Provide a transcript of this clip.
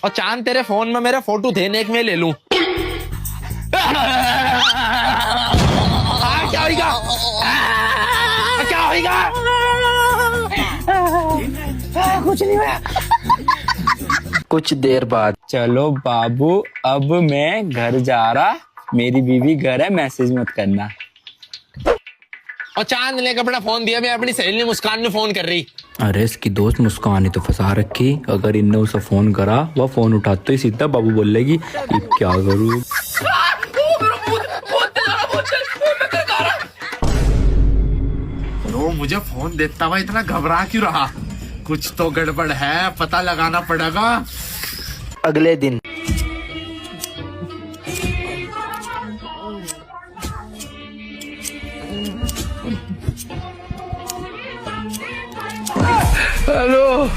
और चांद तेरे फोन में मेरे फोटो थे, एक में ले लूं। क्या होगा? क्या होगा? कुछ नहीं हुआ। कुछ देर बाद, चलो बाबू अब मैं घर जा रहा, मेरी बीवी घर है, मैसेज मत करना। और चांद ने अपना फोन दिया, मैं अपनी सहेली मुस्कान ने फोन कर रही। अरे इसकी दोस्त मुस्कान ही तो फंसा रखी, अगर इनने उसे फोन करा वह फोन उठाते ही सीधा बाबू बोलेगी क्या करूं। वो मुझे फोन देता हुआ इतना घबरा क्यों रहा? कुछ तो गड़बड़ है, पता लगाना पड़ेगा। अगले दिन, हेलो।